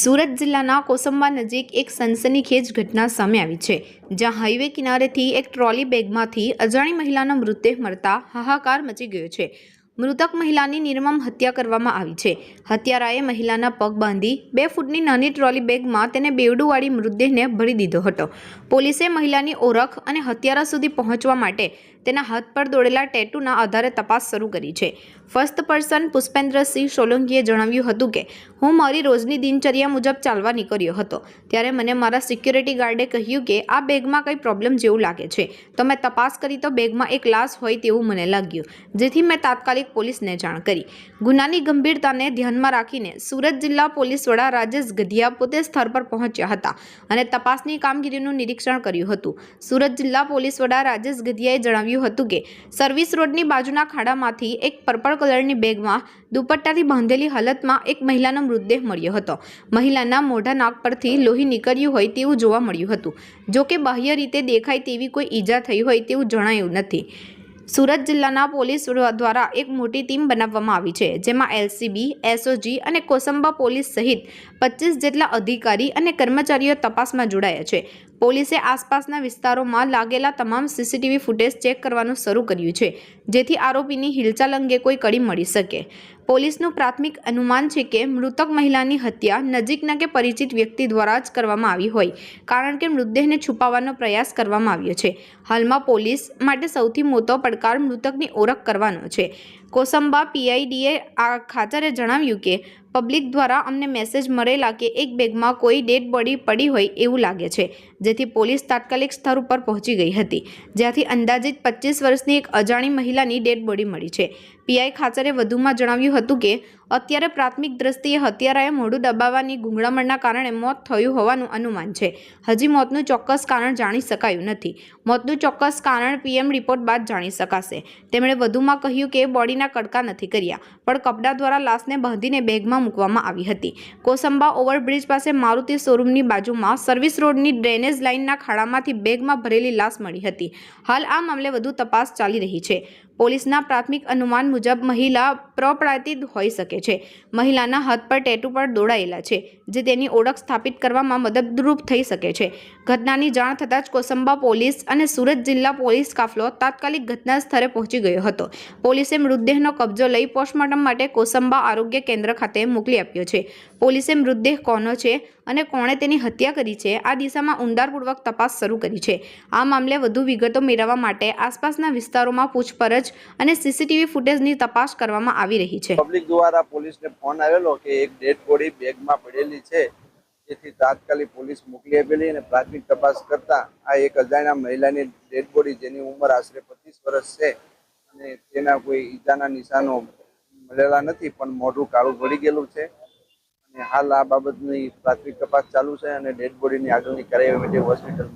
સુરત જિલ્લાના કોસંબા નજીક એક સનસનીખેજ ઘટના સામે આવી છે, જ્યાં હાઈવે કિનારેથી એક ટ્રોલી બેગમાંથી અજાણી મહિલાનો મૃતદેહ મળતા હાહાકાર મચી ગયો છે। મૃતક મહિલાની નિર્મમ હત્યા કરવામાં આવી છે। હત્યારાએ મહિલાના પગ બાંધી 2 ફૂટની નાની ટ્રોલી બેગમાં તેને બેવડું વાળી મૃતદેહને ભરી દીધો હતો। પોલીસે મહિલાની ઓળખ અને હત્યારા સુધી પહોંચવા માટે તેના હાથ પર દોરેલા ટેટૂના આધારે તપાસ શરૂ કરી છે। ફર્સ્ટ પર્સન પુષ્પેન્દ્રસિંહ સોલંકીએ જણાવ્યું હતું કે હું મારી રોજની દિનચર્યા મુજબ ચાલવા નીકળ્યો હતો, ત્યારે મને મારા સિક્યુરિટી ગાર્ડે કહ્યું કે આ બેગમાં કંઈ પ્રોબ્લેમ જેવું લાગે છે, તો મેં તપાસ કરી તો બેગમાં એક લાશ હોય તેવું મને લાગ્યું, જેથી મેં તાત્કાલિક પોલીસને જાણ કરી। ગુનાની ગંભીરતાને ધ્યાનમાં રાખીને સુરત જિલ્લા પોલીસ વડા રાજેશ ગધિયા પોતે સ્થળ પર પહોંચ્યા હતા અને તપાસની કામગીરીનું નિરીક્ષણ કર્યું હતું। સુરત જિલ્લા પોલીસ વડા રાજેશ ગધિયાએ જણાવ્યું હતું કે સર્વિસ રોડની બાજુના ખાડામાંથી એક પર્પલ કલરની બેગમાં દુપટ્ટાથી બાંધેલી હાલતમાં એક મહિલાનો મૃતદેહ મળ્યો હતો। મહિલાના મોઢા નાક પરથી લોહી નીકળ્યું હોય તેવું જોવા મળ્યું હતું, જો કે બાહ્ય રીતે દેખાય તેવી કોઈ ઈજા થઈ હોય તેવું જણાયું નથી। સુરત જિલ્લાના પોલીસ દ્વારા એક મોટી ટીમ બનાવવામાં આવી છે, જેમાં એલસીબી, એસઓજી અને કોસંબા પોલીસ સહિત 25 જેટલા અધિકારી અને કર્મચારીઓ તપાસમાં જોડાયા છે। પોલીસે આસપાસના વિસ્તારોમાં લાગેલા તમામ સીસીટીવી ફૂટેજ ચેક કરવાનું શરૂ કર્યું છે, જેથી આરોપીની હિલચાલ અંગે કોઈ કડી મળી શકે। પોલીસનું પ્રાથમિક અનુમાન છે કે મૃતક મહિલાની હત્યા નજીકના કે પરિચિત વ્યક્તિ દ્વારા જ કરવામાં આવી હોય, કારણ કે મૃતદેહને છુપાવવાનો પ્રયાસ કરવામાં આવ્યો છે। હાલમાં પોલીસ માટે સૌથી મોટો પડકાર મૃતકની ઓળખ કરવાનો છે। કોસંબા પીઆઈડીએ ખાચરે જણાવ્યું કે પબ્લિક દ્વારા અમને મેસેજ મળેલા કે એક બેગમાં કોઈ ડેડ બોડી પડી હોય એવું લાગે છે, જેથી પોલીસ તાત્કાલિક સ્થળ ઉપર પહોંચી ગઈ હતી, જ્યાંથી અંદાજિત 25 વર્ષની એક અજાણી મહિલાની ડેડ બોડી મળી છે। પીઆઈ ખાચરે વધુમાં જણાવ્યું હતું કે અત્યારે પ્રાથમિક દ્રષ્ટિએ હત્યારાએ મોઢું દબાવવાની ગૂંગળામણના કારણે મોત થયું હોવાનું અનુમાન છે। હજી મોતનું ચોક્કસ કારણ જાણી શકાયું નથી। મોતનું ચોક્કસ કારણ પીએમ રિપોર્ટ બાદ જાણી શકાશે। તેમણે વધુમાં કહ્યું કે બોડીના કડકા નથી કર્યા, પણ કપડા દ્વારા લાશને બાંધીને બેગમાં મૂકવામાં આવી હતી। કોસંબા ઓવરબ્રિજ પાસે મારુતિ શોરૂમની બાજુમાં સર્વિસ રોડની ડ્રેનેજ લાઇનના ખાડામાંથી બેગમાં ભરેલી લાશ મળી હતી। હાલ આ મામલે વધુ તપાસ ચાલી રહી છે। પોલીસના પ્રાથમિક અનુમાન મુજબ મહિલા પ્રપીડિત હોઈ શકે છે। મહિલાના હાથ પર ટેટુ પણ દોરાયેલા છે, જે તેની ઓળખ સ્થાપિત કરવામાં મદદરૂપ થઈ શકે છે। ઘટનાની જાણ થતાં જ કોસંબા પોલીસ અને સુરત જિલ્લા પોલીસ કાફલો તાત્કાલિક ઘટના સ્થળે પહોંચી ગયો હતો। પોલીસે મૃતદેહનો કબજો લઈ પોસ્ટમોર્ટમ માટે કોસંબા આરોગ્ય કેન્દ્ર ખાતે મોકલી આપ્યો છે। પોલીસે મૃતદેહ કોનો છે અને કોણે તેની હત્યા કરી છે આ દિશામાં ઊંડાણપૂર્વક તપાસ શરૂ કરી છે। આ મામલે વધુ વિગતો મેળવવા માટે આસપાસના વિસ્તારોમાં પૂછપરછ અને સીસીટીવી ફૂટેજની તપાસ કરવામાં આવી રહી છે। પબ્લિક દ્વારા પોલીસને ફોન આવેલો કે એક ડેડ બોડી બેગમાં પડેલી છે, જેથી તાત્કાલિક પોલીસ મોકલી આપેલી અને પ્રાથમિક તપાસ કરતા આ એક અજાણ્યા મહિલાની ડેડ બોડી, જેની ઉંમર આશરે 25 વર્ષ છે અને તેના કોઈ ઈજાના નિશાનો મળેલા નથી, પણ મોઢું કાળું પડી ગયેલું છે અને હાલ આ બાબતની પ્રાથમિક તપાસ ચાલુ છે અને ડેડ બોડીની આગળની કાર્યવાહી માટે હોસ્પિટલ